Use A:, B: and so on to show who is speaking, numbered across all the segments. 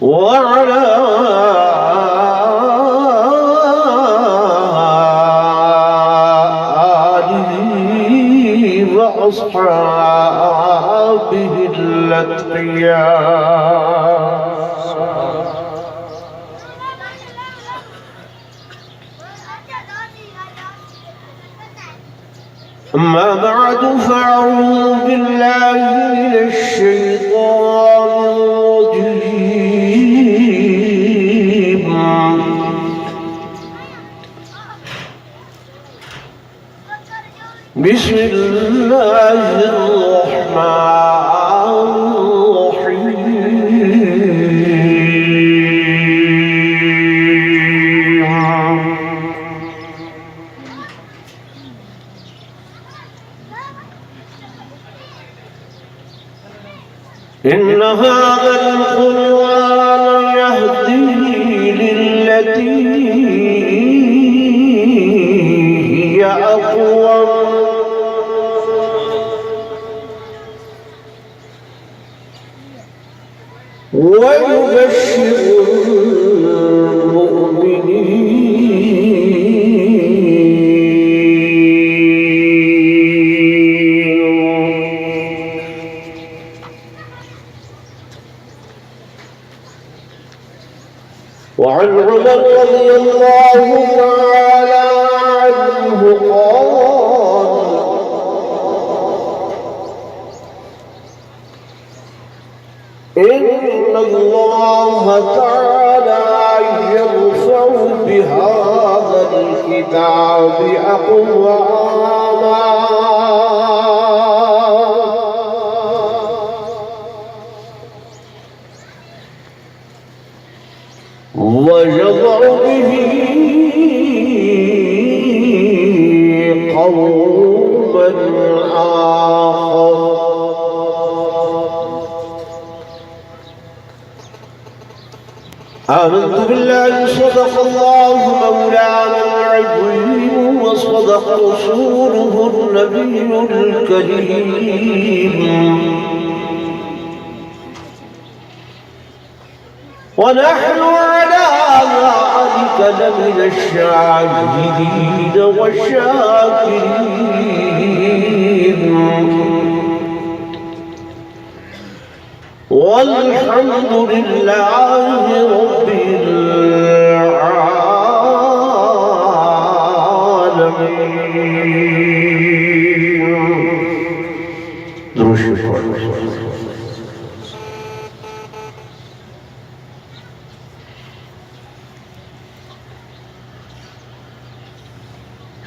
A: وعلى آله وأصحابه الأتقياء أما بعد فأعوذ بالله من الشيطان الرجيم بسم الله الرحمن الرحيم إن هذا القرآن يهدي للتي هي أقوم ويبشر وعن عمر رضي الله تعالى عنه قال إن الله تعالى يرفع بهذا الكتاب أقواما ويضع به قوما آخر آمنت بالله صدق الله مولانا العظيم وصدق رسوله النبي الكريم ونحن على ذلك لمن الشاهدين والشاكرين والحمد لله رب العالمين.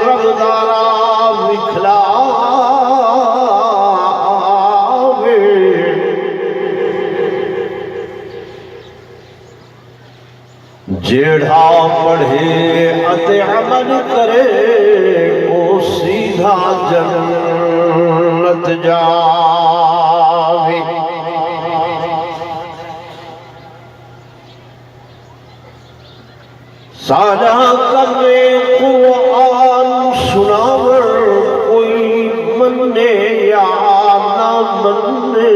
A: ربدارا وکھلا جیڑا پڑھے اتے عمل کرے او سیدھا جنت جاوے سارا کرے قرآن سناور کوئی منے یا نہ منے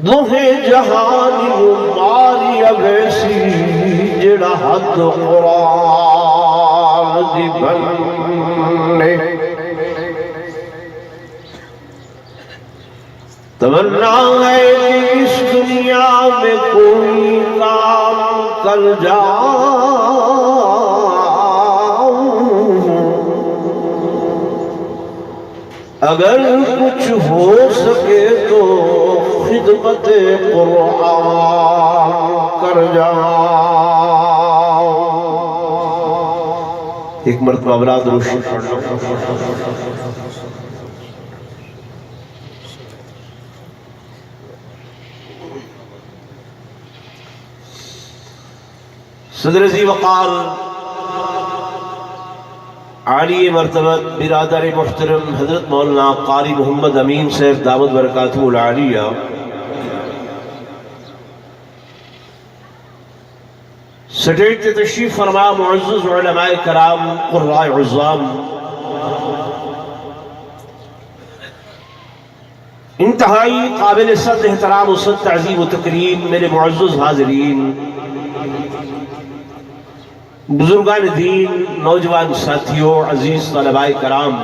A: دوہے جہانی ماری ویسی جڑا حد قرآن دی بننے تمنا ہے کہ اس دنیا میں کوئی کام کر جاؤں اگر کچھ ہو سکے تو خدمت قرآن کر جاؤں ایک مرتبہ اولاد روشن پڑھنا صدر ذی وقار عالی مرتبت برادر محترم حضرت مولانا قاری محمد امین صاحب دامت برکاتہ العالیہ سٹیج سے تشریف فرما معزز علماء کرام قراء عظام انتہائی قابل صد احترام و صد تعظیم و تکریم میرے معزز حاضرین بزرگان دین نوجوان ساتھیوں عزیز طلباء کرام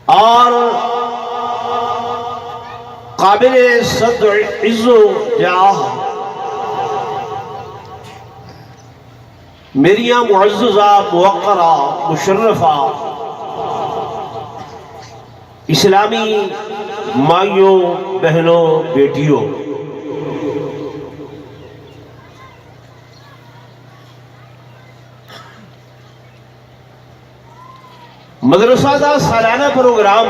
A: اور قابل صد عز و جاہ میریاں معززہ موقرہ مشرفہ اسلامی مائیوں بہنوں بیٹیوں مدرسہ دا سالانہ پروگرام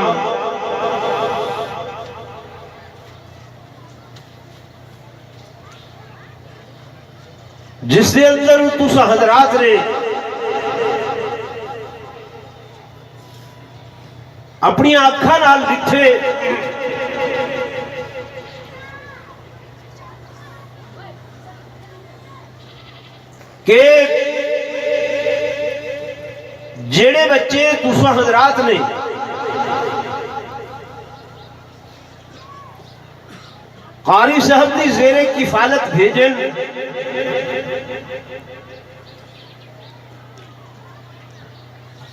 A: جس دے اندر تسا حضرات نے اپنی آنکھاں نال ڈٹھے کہ جیڑے بچے تسا حضرات نے قاری صاحب دی زیر کفالت بھیجن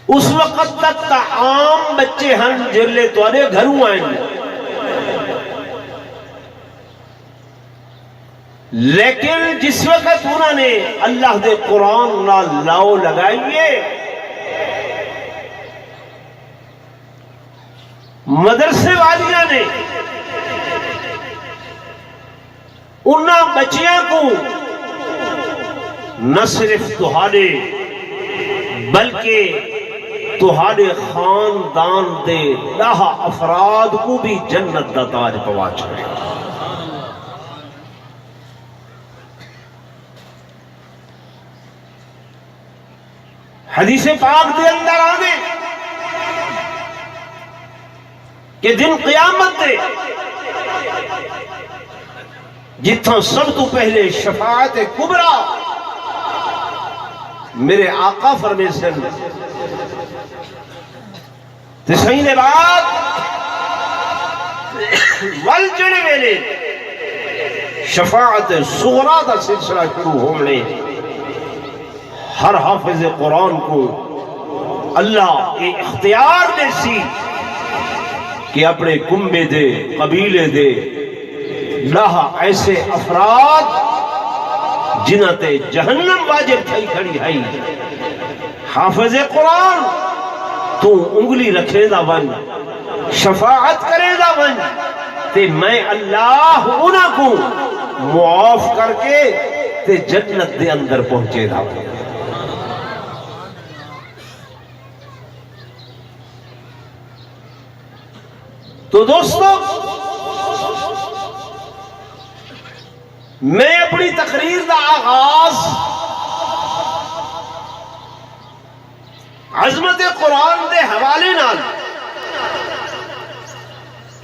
A: اس وقت تک تا عام بچے ہن جلے توڑے گھروں آئیں لیکن جس وقت انہوں نے اللہ دے قرآن نہ لاؤ لگائیے مدرسے والیاں نے انہاں بچیاں کو نہ صرف تہاڈے بلکہ تہاڈے خاندان دے 10 افراد کو بھی جنت دا تاج پوا چھڑے حدیث پاک دے اندر آنے کہ دن قیامت دے جتھاں سب تو پہلے شفاعت کبرا میرے آقا فرمے سن تسعین بعد والجڑے ویلے شفاعت صغرا دا سلسلہ شروع ہونے ہر حافظ قرآن کو اللہ ایک اختیار دے سی کہ اپنے کنبے دے قبیلے دے اللہ ایسے افراد جنہ تے جہنم واجب تھائی کھڑی ہے حافظ قرآن تو انگلی رکھے دا ون شفاعت کرے دا ون تے میں اللہ انہاں کو معاف کر کے تے جنت دے اندر پہنچے دا۔ تو دوستو میں اپنی تقریر دا آغاز عظمت قرآن دے حوالے نال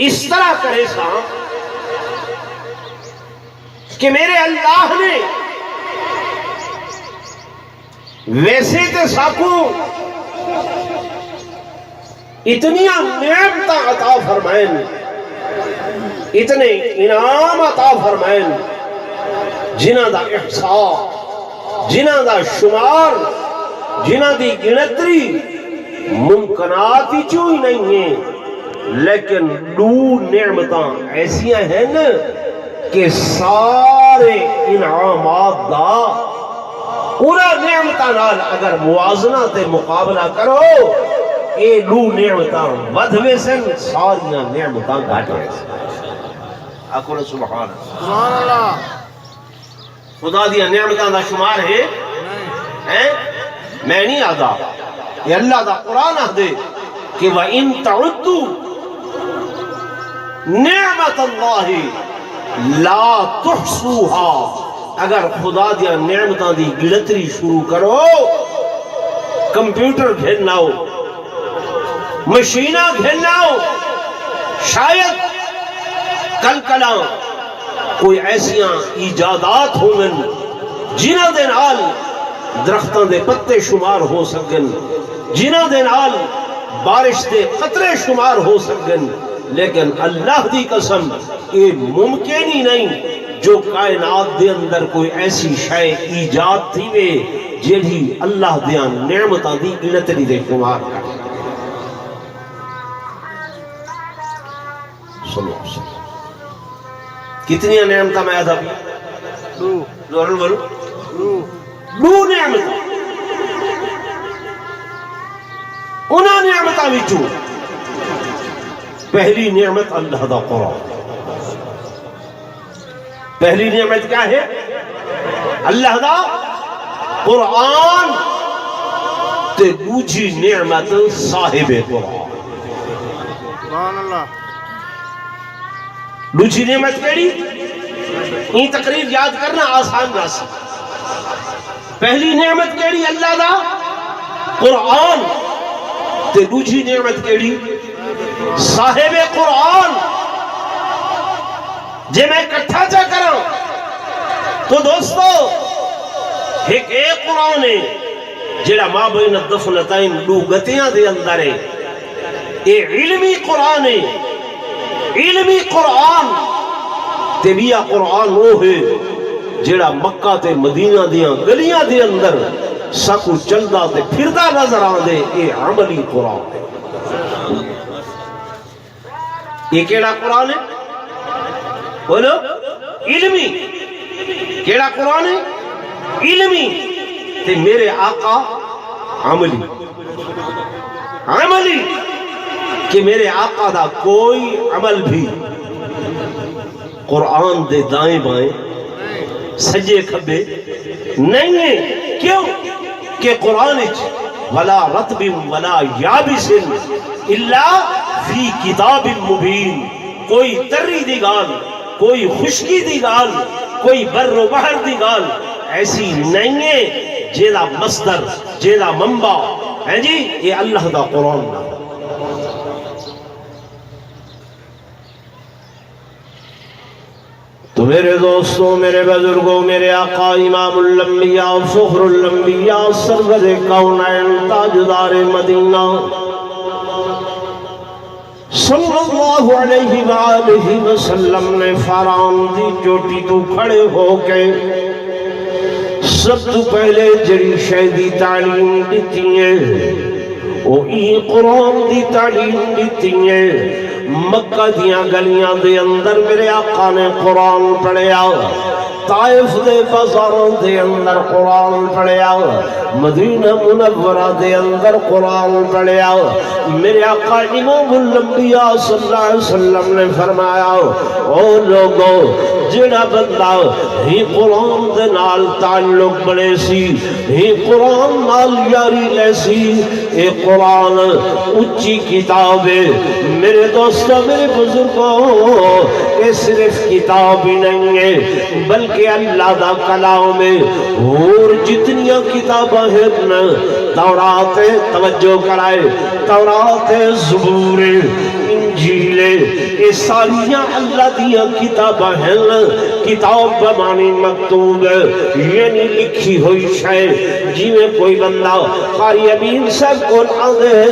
A: اس طرح کرے سا کہ میرے اللہ نے ویسے تے ساکو اتنی نعمتاں عطا فرمائیں، اتنے انعام عطا فرمائیں، جنہ دا احصاء، جنہ دا شمار، جنہ دی گنتری ممکنات ہی چوئی نہیں ہیں، لیکن دو نعمتاں ایسیاں ہیں نا کہ سارے انعامات دا انہاں نعمتاں نال اگر موازنہ تے مقابلہ کرو، اے دو نعمتاں ودھوے سن، ساریاں نعمتاں گھٹ ہوئے سن۔ آکھو سبحان اللہ۔ خدا دیا نعمتاں دا شمار ہے میں نہیں آدھا، یہ اللہ دا قرآن آدھے کہ وَإِن تَعُدُّوا نِعْمَةَ اللَّهِ لَا تُحْصُوهَا، اگر خدا دیا نعمتاں دی گنتری شروع کرو، کمپیوٹر گھرنا ہو، مشینہ گھرنا ہو، شاید کل کلاں کوئی ایسیاں ایجادات ہوں جنہ دے نال درختوں دے پتے شمار ہو سکن، جنہ دے نال بارش دے قطرے شمار ہو سکن، لیکن اللہ دی قسم یہ ممکن ہی نہیں جو کائنات دے اندر کوئی ایسی شے ایجاد تھی وے جیڑی اللہ دیاں نعمتاں دی گنتری دے شمار کر۔ کتنی نعمتاں میں آدھا بھی بولو دو نعمتاں، انہاں نعمتاں وچوں پہلی نعمت اللہ دا قرآن۔ پہلی نعمت کیا ہے؟ اللہ دا قرآن تے دوسری نعمت صاحب قرآن۔
B: سبحان اللہ۔
A: دوسری نعمت کیڑی؟ یہ تقریر یاد کرنا آسان راسی۔ پہلی نعمت کیڑی؟ اللہ دا قرآن تے دوسری نعمت کیڑی؟ صاحب قرآن۔ جے میں اکٹھا چا کروں تو دوستو ایک قرآن ہے جڑا ما بین الدفنتین دو گتیاں دے اندر ہے، اے علمی قرآن ہے۔ علمی قرآن تے بیا قرآن وہ ہے جڑا مکہ تے مدینہ دیاں گلیاں دے اندر سکو چلدا تے پھردا نظر آندے، اے عملی قرآن ہے۔ یہ کیڑا قرآن ہے؟ بولو علمی۔ کیڑا قرآن ہے؟ علمی۔ تے میرے آقا عملی۔ عملی کہ میرے آقا دا کوئی عمل بھی قرآن دے دائیں بائیں سجے کھبے نہیں ہے۔ کیوں کہ قرآن ولا رطب ولا یابس الا فی کتاب مبین، کوئی تری دی گال، کوئی خشکی دی گال، کوئی بر و بحر دی گال ایسی نہیں ہے جیدہ مصدر جیدہ منبع ہے جی یہ اللہ دا قرآن دا۔ تو میرے دوستوں، میرے بزرگوں، میرے آقا امام الانبیاء فخر الانبیاء سرور کونین تاجدار مدینہ صلی اللہ علیہ وآلہ وسلم نے فاران دی چوٹی تو کھڑے ہو کے سب تو پہلے جڑی شے دی تعلیم دیتی ہے وہ قرآن دی تعلیم دیتی ہے۔ مکہ دیاں گلیاں دے اندر میرے آقا نے قرآن پڑھیا، طائف دے بازاراں دے اندر قرآن پڑھیا، مدینہ منورہ دے اندر قرآن پڑھیا۔ میرے آقا امام الانبیاء صلی اللہ علیہ وسلم نے فرمایا او لوگو جڑا بندہ ہی قرآن دے نال تعلق بڑے سی، ہی قرآن نال یاری لے سی، اے قرآن اچھی کتاب ہے میرے دوستوں میرے بزرگوں، یہ صرف کتاب ہی نہیں ہے بلکہ اللہ دا کلام ہے۔ اور جتنیاں کتاباں ہیں تورات توجہ کرائے، تورات زبور انجیل یہ ساریاں اللہ دیا کتاباں ہیں۔ کتاب بمانی مکتوب یعنی لکھی ہوئی شے، جی میں کوئی بندہ قاری امین صاحب کو آدھے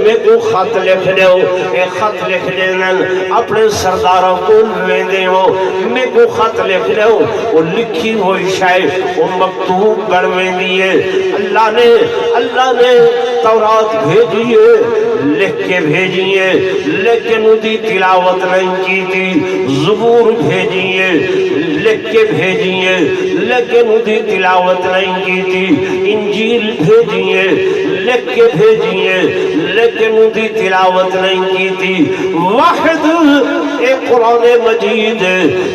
A: میں کو خط لکھ دے ہو، اے خط لکھ دینا اپنے سرداروں کو لے دے ہو، میں کو خط لکھ دے ہو، وہ لکھی ہوئی شے وہ مکتوب بڑھویں دیئے۔ اللہ نے تورات بھیجیے لکھ کے بھیجیے لیکن دی تلاوت نہیں کی تھی، زبور بھیجیے لکھ کے بھیجیے لیکن دی تلاوت نہیں کی تھی، انجیل بھیجیے لکھ کے بھیجیے لیکن دی تلاوت نہیں کی تھی۔ واحد ایک قرآن مجید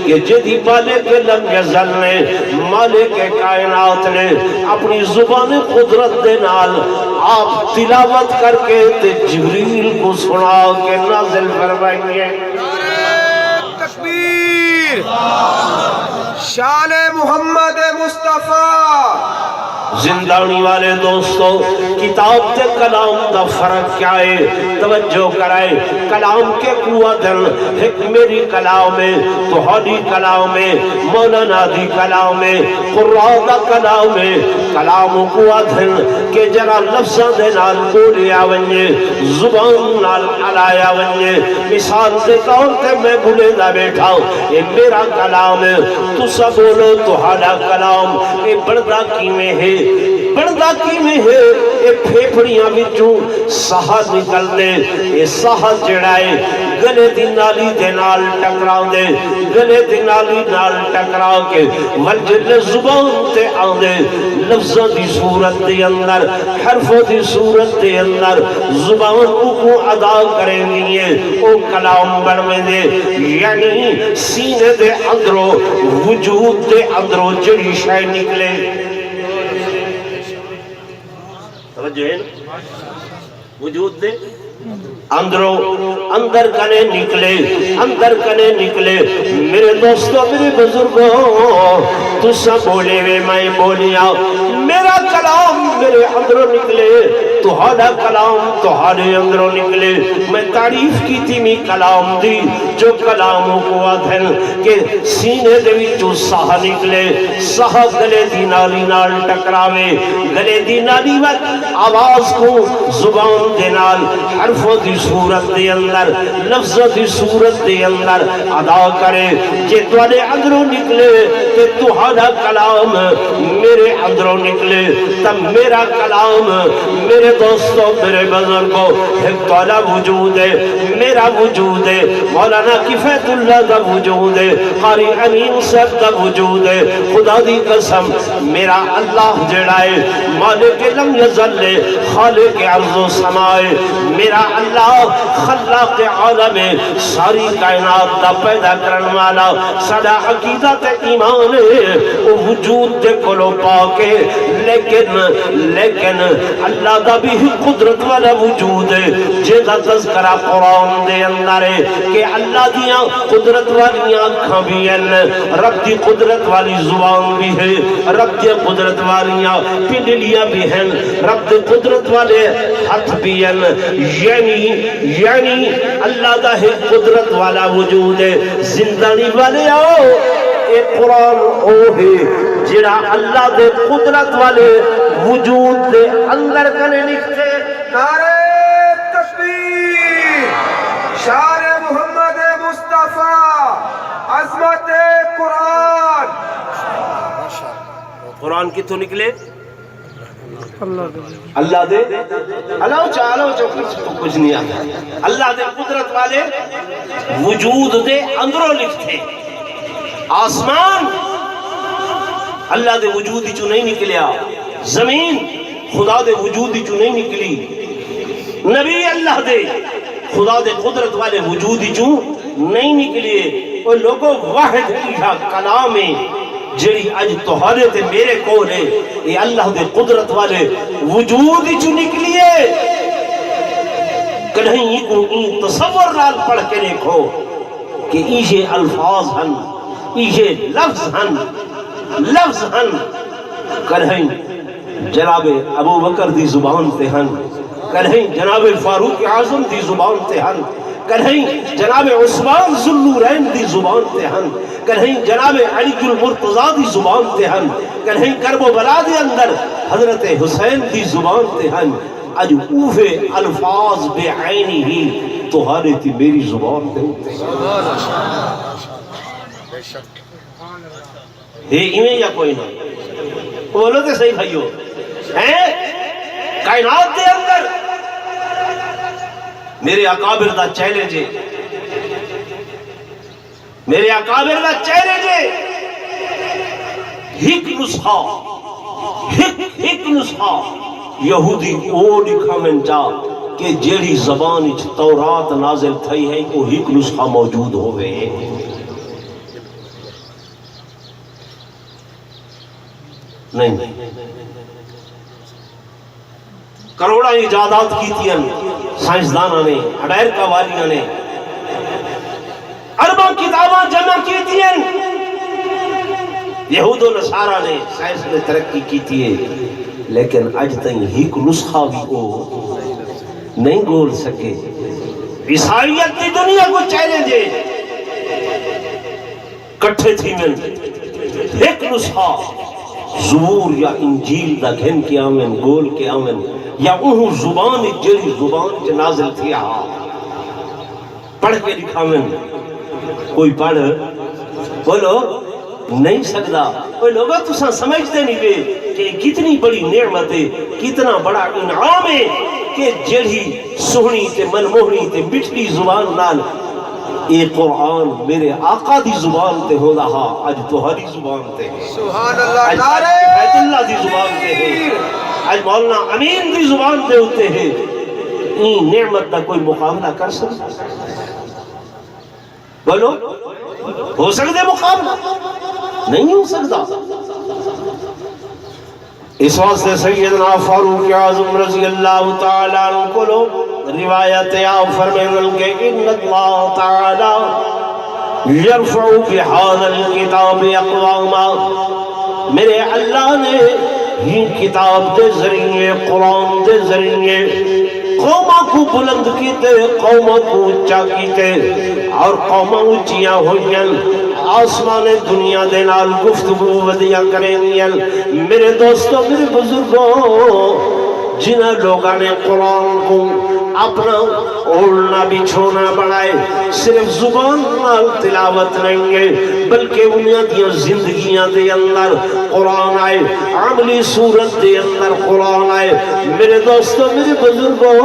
A: کہ جدی مالک لم یزل نے، مالک کائنات نے اپنی زبان قدرت دے نال آپ تلاوت کر کے جبریل کو سنا کے نازل فرمائیے۔
C: تکبیر، شان محمد مصطفیٰ۔
A: زندانی والے دوستو کتاب تے کلام دا فرق کیا ہے توجہ کرائے۔ کلام کے قوت ایک میری کلام ہے، تہاڈی کلام ہے، مولانا دی کلام ہے، قرآن دا کلام ہے۔ کلام قوت کہ جرا لفظاں دے نال بولیا ونجے، زبان نال علایا ونجے۔ مثال دے طور تے میں بھولے دا بیٹھا ہوں، یہ میرا کلام ہے، تسا بولو تہاڈا کلام، یہ بڑھدا کیویں ہے؟ بڑھدا کیویں ہے؟ یہ پھیپھڑیاں وچوں ساہ نکل دے، یہ ساہ جڑا ہے گلے دی نالی دے نال ٹکراؤ دے، گلے دی نالی نال ٹکراؤ کے وجل زبان تے آندے، لفظوں دی صورت دے اندر، حرفوں دی صورت دے اندر زبان کو ادا کریں دیئے، او کلام بنویں دے۔ یعنی سینے دے اندروں وجود دے اندروں جڑی شے نکلے، توجہ ہے نا، وجود دے اندروں اندر کنے نکلے، اندر کنے نکلے۔ میرے دوستوں میرے بزرگوں تسا بولے وے میں بولیا، میرا کلام میرے اندروں نکلے، تہاڈا کلام تہاڈے اندروں نکلے۔ میں تعریف کی تھی میں کلام دی، جو کلام کو آدھن کہ سینے دے وچوں ساہ نکلے، ساہ گلے دی نالی نال ٹکراوے، گلے دی نالی وقت آواز کو زبان دے نال حرفوں دی صورت دے اندر، لفظوں دی صورت دے اندر ادا کرے۔ جے تواڈے اندروں نکلے تے تہاڈا کلام میرے اندروں نکلے، تب میرا کلام میرے دوستوں میرے بزرگوں ایک تواڈا وجود ہے، میرا وجود ہے، مولانا کفایت اللہ دا وجود ہے، قاری امین صاحب دا وجود ہے۔ خدا دی قسم میرا اللہ جڑا ہے مالک لم یزل خالق ارض و سمائے، میرا اللہ خلاق عالم ساری کائنات دا پیدا کرن والا، سدا عقیدہ تے ایمان ہے وہ وجود دے کولو پاکے، لیکن اللہ دا بھی قدرت والا وجود ہے، جیدہ تذکرہ قرآن دے اندر ہے کہ اللہ دیاں قدرت والی آنکھاں بھی ہیں، رب دی قدرت والی زبان بھی ہے، رب دی قدرت والی پنڈلیاں بھی ہیں، رب دی قدرت والے ہاتھ بھی ہیں۔ یعنی اللہ دا ہے قدرت والا وجود ہے۔ زندانی والے آؤ اے قرآن او ہے جڑا اللہ دے قدرت والے وجود دے اندر کنے لکھتے۔
C: نعرہ تکبیر، شان محمد مصطفیٰ، عظمت قرآن۔
A: قرآن کتوں نکلے؟
B: اللہ دے
A: اللہ چالو جو کچھ نہیں آتا، اللہ دے قدرت والے وجود دے اندروں لکھتے۔ آسمان اللہ دے وجود چو نہیں نکلیا، زمین خدا دے وجود چو نہیں نکلی، نبی اللہ دے خدا دے قدرت والے وجود چو نہیں نکلیے۔ وہ لوگوں واحد کیا کلام ہے جڑی اج تہاڈے تے میرے کول ہے، یہ اللہ دے قدرت والے وجود چو نکلیے۔ کہیں کو این تصور نال پڑھ کے دیکھو کہ یہ الفاظ ہن، یہ لفظ ہن، کہیں جناب ابو بکر دی زبان تے ہن، کہیں جناب فاروق اعظم دی زبان تے ہن، کہیں جناب عثمان ذوالنورین دی زبان تے ہن، کہیں جناب علی المرتضیٰ دی زبان تے ہن، کہیں کرب و بلا دے اندر حضرت حسین دی زبان تے ہن۔ اج اوہے الفاظ بے عینی ہی تہاڈے تے میری زبان تے ہوتے ہے ایویں یا کوئی نہ؟ بولو تے صحیح بھائیو، ہیں کائنات دے اندر میرے اکابر دا چیلنج ہے، میرے اکابر دا چیلنج ہے، ایک نسخہ یہودی او لکھا من جا کہ جیڑی زبان اچ تورات نازل تھئی ہے وہ ایک نسخہ موجود ہوئے ہیں۔ نہیں کروڑا ایجادات کی تھی سائنسدانہ نے، امریکہ والیاں نے ارباں کتاباں جمع کی تھی، یہود و نصارہ نے سائنس میں ترقی کی تھی، لیکن اج تک ایک نسخہ بھی وہ نہیں گول سکے۔ عیسائیت کی دنیا کو چیلنج ہے، کٹھے تھی من ایک نسخہ زبور یا انجیل دا گھن کے آمن گول کے آمن یا انہوں زبان جڑی زبان چ نازل تھی پڑھ کے لکھا من کوئی پڑھ بولو نہیں سکتا۔ وہ لوگا تساں سمجھتے نہیں پے کہ کتنی بڑی نعمت ہے، کتنا بڑا انعام ہے کہ جڑی سہنی تے منموہنی تے مٹھڑی زبان نال یہ قرآن میرے آقا دی زبان تے ہو رہا، آج تہاڈی زبان تے ہے،
C: سبحان اللہ،
A: آج بیت اللہ دی زبان تے ہے، آج مولانا امین دی زبان تے ہوتے ہیں۔ این نعمت دا کوئی مقابلہ کر سکتا؟ بولو ہو سکتے مقابلہ؟ نہیں ہو سکتا۔ اس واسطے سیدنا فاروق اعظم رضی اللہ تعالیٰ عنہ کو لو روایت آپ فرمائیں کہ ان اللہ تعالیٰ یرفع بہذا الکتاب اقواما، میرے اللہ نے ہی کتاب دے ذریعے قرآن دے ذریعے قوموں کو بلند کیتے، قوموں کو اونچا کیتے، اور قوموں اونچیاں ہوئیں آسمان دنیا دے نال گفتگو ودیاں کریں گے۔ میرے دوستوں میرے بزرگوں، جنہاں لوگاں نے قرآن کو اپنا اوڑنا بچھونا بنائے، صرف زبان نال تلاوت نہیں ہے بلکہ انہاں دی زندگیاں دے اندر قرآن آئے، عملی صورت دے اندر قرآن آئے۔ میرے دوستوں میرے بزرگوں،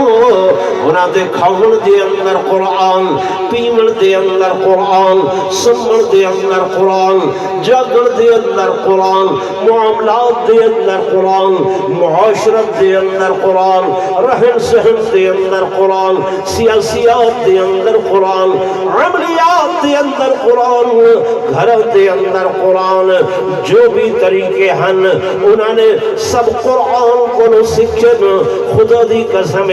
A: انہاں دے کھاون دے اندر قرآن، پیمن دے اندر قرآن، سمن دے اندر قرآن، جاگن دے اندر قرآن، معاملات دے اندر قرآن، معاشرت دے اندر قرآن، رہن سہن دے اندر قرآن، سیاسیات دے اندر قرآن، عملیات دے اندر قرآن، گھر دے اندر قرآن، جو بھی طریقے ہن انہوں نے سب قرآن کو سکھن۔ خدا دی قسم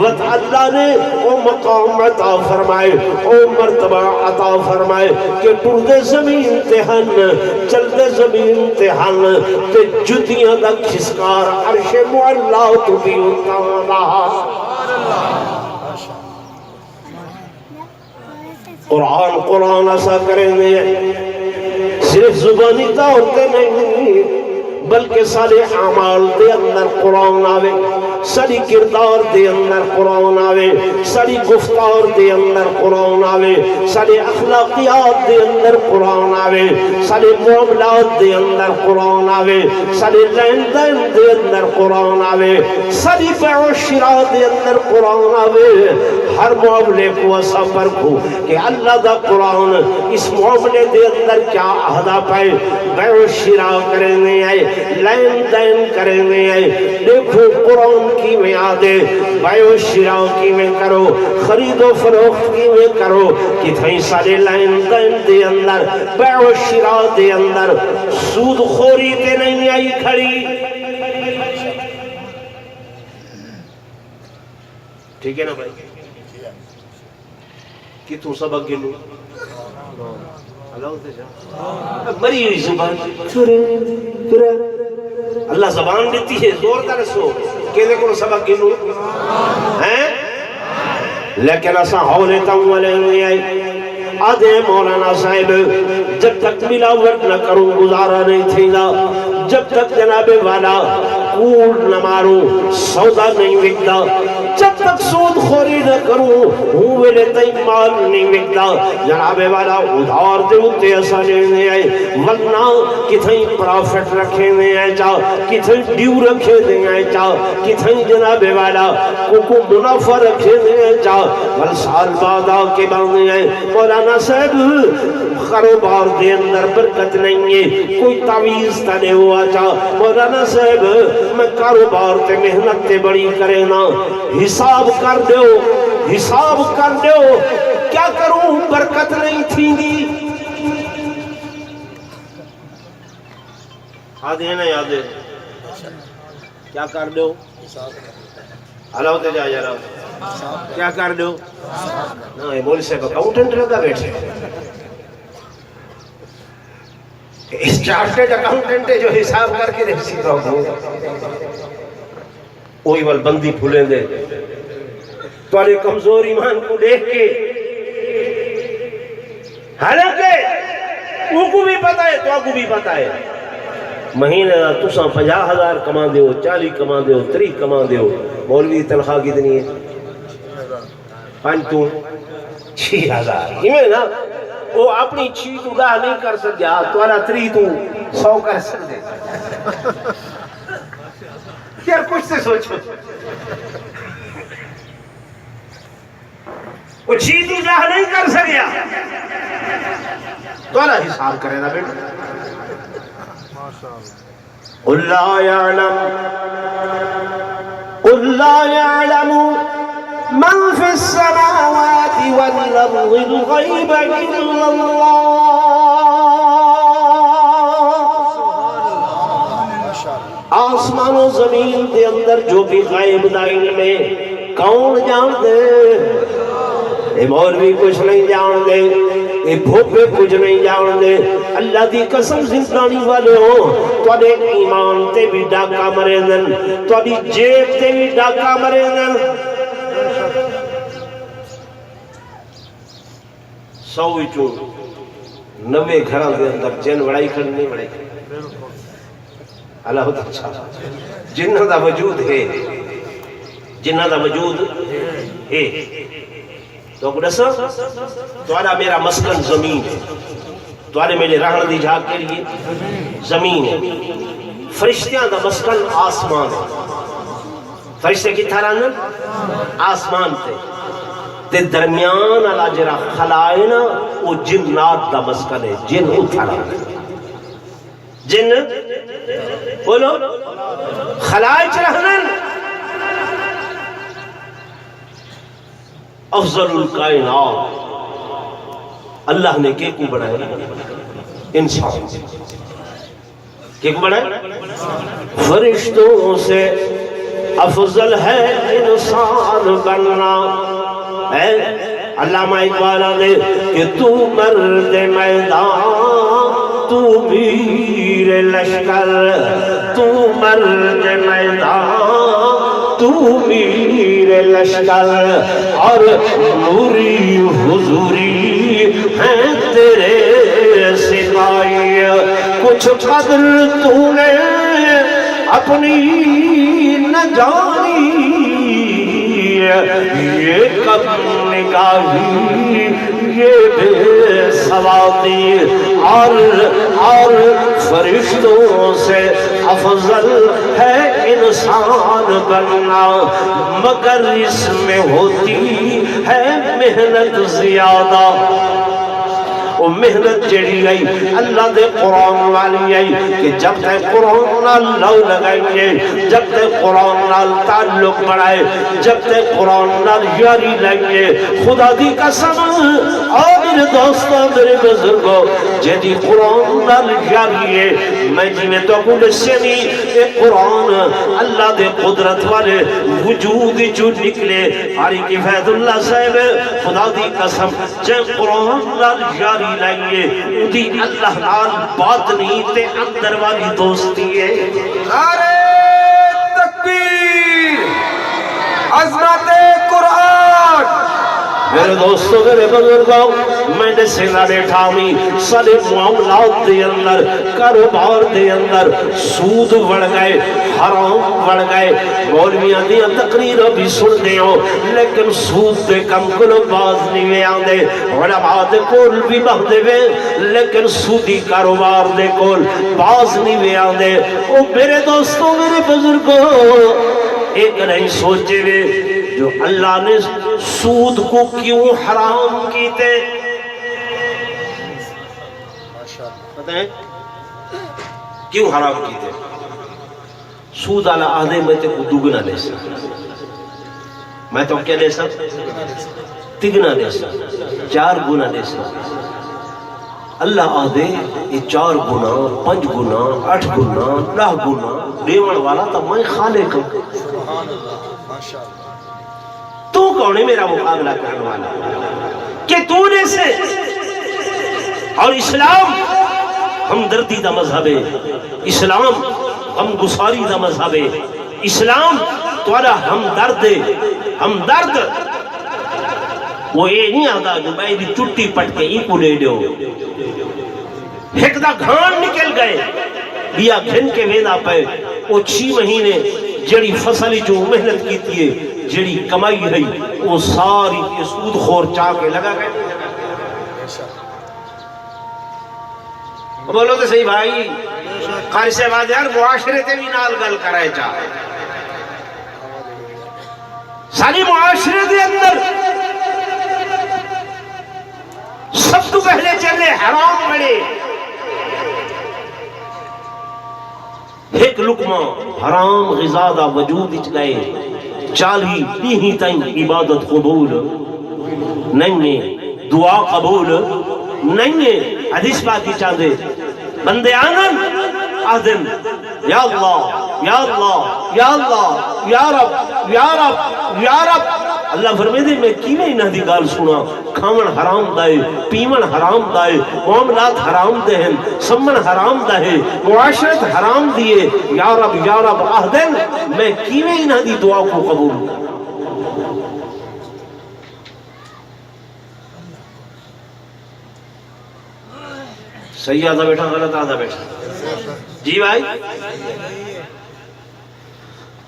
A: وقت اللہ نے او مقام عطا فرمائے، او مرتبہ عطا فرمائے کہ ٹردے زمین تے ہن، چلدے زمین تے ہن، تے جتیاں دا کھسکار عرش معلا تو بھی اتانا۔ قرآن قرآن ایسا کریں گے، صرف زبانی طور تے نہیں بلکہ سارے اعمال دے اندر قرآن آوے، ساری کردار دے اندر قرآن آوے، ساری گفتار دے اندر قرآن آوے، ساری اخلاقیات دے اندر قرآن آوے، ساری معاملات دے اندر قرآن آوے، ساری لین دین دے اندر قرآن آوے، ساری بیع و شراء دے اندر قرآن آوے۔ ہر معاملے کو ایسا پرکھو کہ اللہ دا قرآن اس معاملے دے اندر کیا عہدہ پائے، بیع و شراء کرنے آئے، لین دین کرنے آئے۔ دیکھو قرآن کی میں آدھے بیع و شراء کی میں کرو، خرید و فروخت کی میں کرو، کتھائی سارے لین دین دے اندر، بیع و شراء دے اندر سود خوری تے نہیں آئی کھڑی۔ ٹھیک ہے نا بھائی؟ کتوں سبق گلو مری ہوئی زبان، اللہ زبان دیتی ہے، زور کا رسو کہنے کو سبق گلو ہیں، لیکن ایسا حولتا ہوا لے آئی۔ آدھے مولانا صاحب جب تک ملاوٹ نہ کروں گزارا نہیں تھی گا، جب تک جناب والا کوڑ نہ ماروں سودا نہیں وکتا، جب تک سود خوری نہ کروں ہوں ویلے تئی مال نہیں وکتا، جناب والا ادھار دے اتے ایسا لینے آئے، ورنہ کتھیں پرافٹ رکھے دے آئے چا، کتھیں ڈیو رکھے دے آئے چا، کتھیں جناب والا کو منافع رکھے دے آئے چا، ول سال بعد آ کے باندھے آئے۔ مولانا صاحب کاروبار دے اندر برکت نہیں ہے، کوئی تعویز تنے ہوا چا، مولانا صاحب میں کاروبار تے محنت تے بڑی کرے نا، حساب کر دیو، حساب کر دیو، کیا کروں برکت نہیں تھی گی۔ آدھے نا یادے کیا کر دیو، حلاو تے جا جا کیا کر دیو، نا یہ بولی سے اکاؤنٹنٹ لگا بیٹھے، اس چارٹرڈ اکاؤنٹنٹ جو حساب کر کے رسید ہو وہی وال بندی پھولیں دے تمہارے کمزور ایمان کو دیکھ کے، حالانکہ وہ کو بھی پتا ہے تو کو بھی پتا ہے مہینہ تساں 50,000 کما دیو، 40 کما دیو، 30 کما دیو، مولوی تنخواہ کتنی ہے 5,000 ہمیں نا وہ اپنی 6 تو 10 نہیں کر سکیا، تمہارا 3 تو 100 کر سکتے۔ یار کچھ سے سوچو، وہ 6 تو 10 نہیں کر سکیا، تمہارا حساب کرے نا بیٹا۔ قل لا يعلم من في السماوات والأرض الغيب إلا الله۔ آسمان و زمین دے اندر جو بھی غیب دا علم ہے کون جان دے؟ اے مولوی کچھ نہیں جان دے، اے بھوپے کچھ نہیں جان دے۔ اللہ دی قسم زندانی والے ہوں تواڈے ایمان تے بھی ڈاکا مرے دن، تواڈی جیب تے بھی ڈاکا مرے دن۔ 100 وچوں 90 گھراں دے اندر جن وڑائی کھڑی نہیں وڑائی کھڑی، اللہ بہت اچھا، جنہ دا وجود ہے، جنہ دا وجود ہے۔ تو کو دسا تواڈا میرا مسکن زمین ہے، تواڈے میرے رہن دی جھاگ کے لیے زمین ہے، فرشتیاں دا مسکن آسمان ہے۔ فرشتے کتھا رہن؟ آسمان تے، تے درمیان والا جڑا خلا ہے نا وہ جنات دا مسکن ہے، جن اتھا رہن، جن بولو خلائق رہنن۔ افضل الکائنات اللہ نے کے کو بڑھایا؟ انسان کے کو بڑھایا؟ فرشتوں سے افضل ہے انسان بننا۔ علامہ اقبال نے کہ تو مرد میدان تو ویر لشکر، تو مرد میدان تو ویر لشکر، اور نوری حضوری ہیں تیرے سپاہی۔ کچھ قدر تو نے اپنی نہ جانی یہ کب نگاہی یہ بے سوادی اور فرشتوں سے افضل ہے انسان بننا، مگر اس میں ہوتی ہے محنت زیادہ۔ وہ محنت جڑی گئی اللہ دے قرآن والی آئی کہ جب تک قرآن نال لو لگائیے، جب تک قرآن نال تعلق بڑھائے، جب تک قرآن نال یاری لائیے، خدا دی قسم اور میرے دوستوں میرے بزرگوں جیدی قرآن نال یاری ہے، میں جی میں تو اکول سے نہیں، اے قرآن اللہ دے قدرت والے وجود جو نکلے آری کی فیض اللہ صاحب خدا دی قسم جے قرآن نال یاری لائیے اُدھی اللہ نال باطنی تے اندر والی دوستی ہے۔
C: نعرہ تکبیر، عظمت قرآن۔
A: میرے دوستوں میرے بزرگوں میں نے سینا بیٹھا ہوئی سارے معاملات دے اندر کاروبار دے اندر سود بڑھ گئے، حرام بڑھ گئے، مولویاں دیاں تقریروں بھی سن دے ہو لیکن سود دے کم کلو باز نہیں وے آندے، علماء دے کول بھی بہدے وے لیکن سودی کاروبار دے کول باز نہیں وے آندے۔ او میرے دوستوں میرے بزرگوں ایک نہیں سوچے وے جو اللہ نے سود کو کیوں حرام کیتے؟ پتہ ہے کیوں حرام کیتے؟ سود علی آدھے میں تے کو دگنا لے سا، میں تو کیا لے سا؟ تگنا لے سا، 4 گنا لے سا۔ اللہ آدھے یہ 4 گنا 5 گنا 8 گنا 10 گنا دیوان والا تو میں خالق ہوں۔ تو کون ہے میرا مقابلہ کرنے والا کہ تو نے سے؟ اور اسلام ہمدردی دا مذہب ہے، اسلام غمگساری دا مذہب ہے، اسلام تمہارا ہمدرد ہے، ہمدرد وہ یہ نہیں آتا جو میں دی چٹی پٹ کے ہی کو لے دیو ایک دا گھان نکل گئے بیا گھن کے ویدہ پہ وہ 6 مہینے جڑی فصلی جو محنت کی تھی جڑی کمائی ہے وہ ساری سود خور چاہ کے لگا گئے۔ بولو تو صحیح بھائی، قاری سے بعد یار معاشرے تے بھی نال گل کرائے چاہے، ساری معاشرے دے اندر سب تو پہلے چلے حرام بڑے، ایک لقمہ حرام غذا دا وجود اچ گئے 40 ہی تائیں عبادت قبول نہیں ہے، دعا قبول نہیں ہے۔ حدیث پاک کی چاندے بندے آنن آدن یا اللہ یا اللہ یا اللہ یا رب یا رب یا رب، اللہ فرمائے دے میں کیویں انہاں دی گل سنا، کھاون حرام دائے، پیون حرام دائے، معاملات حرام دے ہیں، سمن حرام دائے، معاشرت حرام دیے، یا رب آہدن میں کیویں انہاں دی دعا کو قبول کروں۔ صحیح آدھا بیٹھا غلط آدھا بیٹھا؟ جی بھائی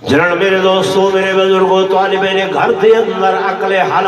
A: جنہاں میرے دوستوں میرے بزرگوں طالبین گھر دے اندر عقل حلال